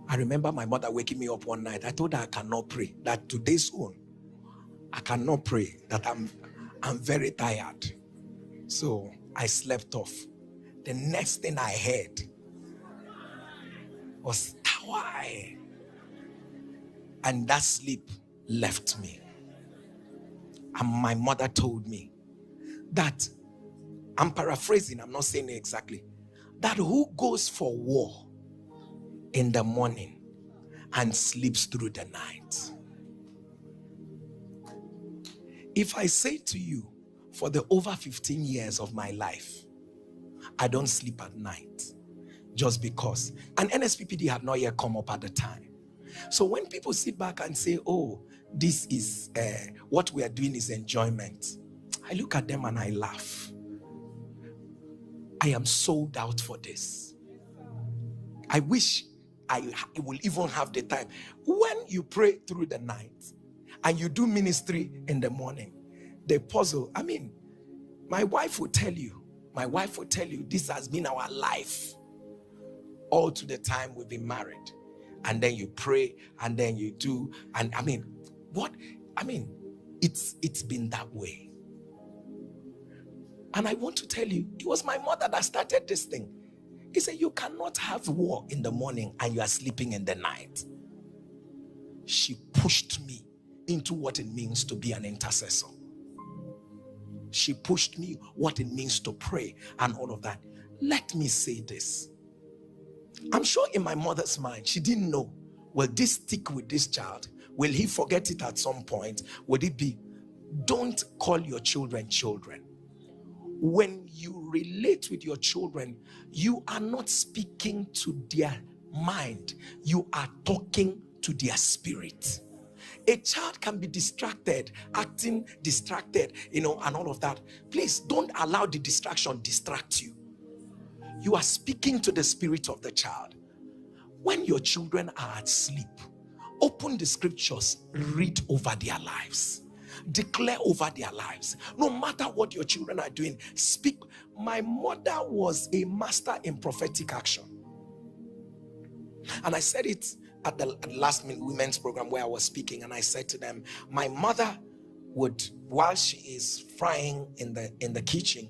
I remember my mother waking me up one night. I told her I cannot pray. That today's own, I cannot pray. That I'm very tired. So I slept off. The next thing I heard was Tawai. And that sleep left me. And my mother told me that, I'm paraphrasing, I'm not saying it exactly, that who goes for war in the morning and sleeps through the night? If I say to you, for the over 15 years of my life, I don't sleep at night, just because, and NSPPD had not yet come up at the time. So when people sit back and say, oh, this is what we are doing is enjoyment, I look at them and I laugh. I am sold out for this. I wish I will even have the time. When you pray through the night and you do ministry in the morning, the puzzle, I mean, my wife will tell you, this has been our life all to the time we've been married. And then you pray, and then you do, and it's been that way. And I want to tell you, it was my mother that started this thing. He said, you cannot have war in the morning and you are sleeping in the night. She pushed me into what it means to be an intercessor. She pushed me what it means to pray and all of that. Let me say this. I'm sure in my mother's mind, she didn't know, will this stick with this child? Will he forget it at some point? Would it be, don't call your children children. When you relate with your children, you are not speaking to their mind. You are talking to their spirit. A child can be distracted, acting distracted, and all of that. Please don't allow the distraction distract you. You are speaking to the spirit of the child. When your children are asleep, open the scriptures, read over their lives. Declare over their lives. No matter what your children are doing, speak. My mother was a master in prophetic action. And I said it at the last women's program where I was speaking, and I said to them, my mother would, while she is frying in the kitchen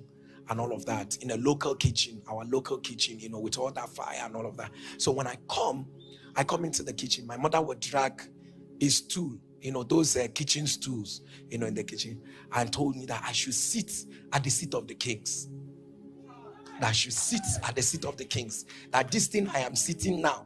and all of that, in a local kitchen, our local kitchen, with all that fire and all of that. So when I come into the kitchen, my mother would drag a stool, those kitchen stools, in the kitchen, and told me that I should sit at the seat of the kings. That I should sit at the seat of the kings. That this thing I am sitting now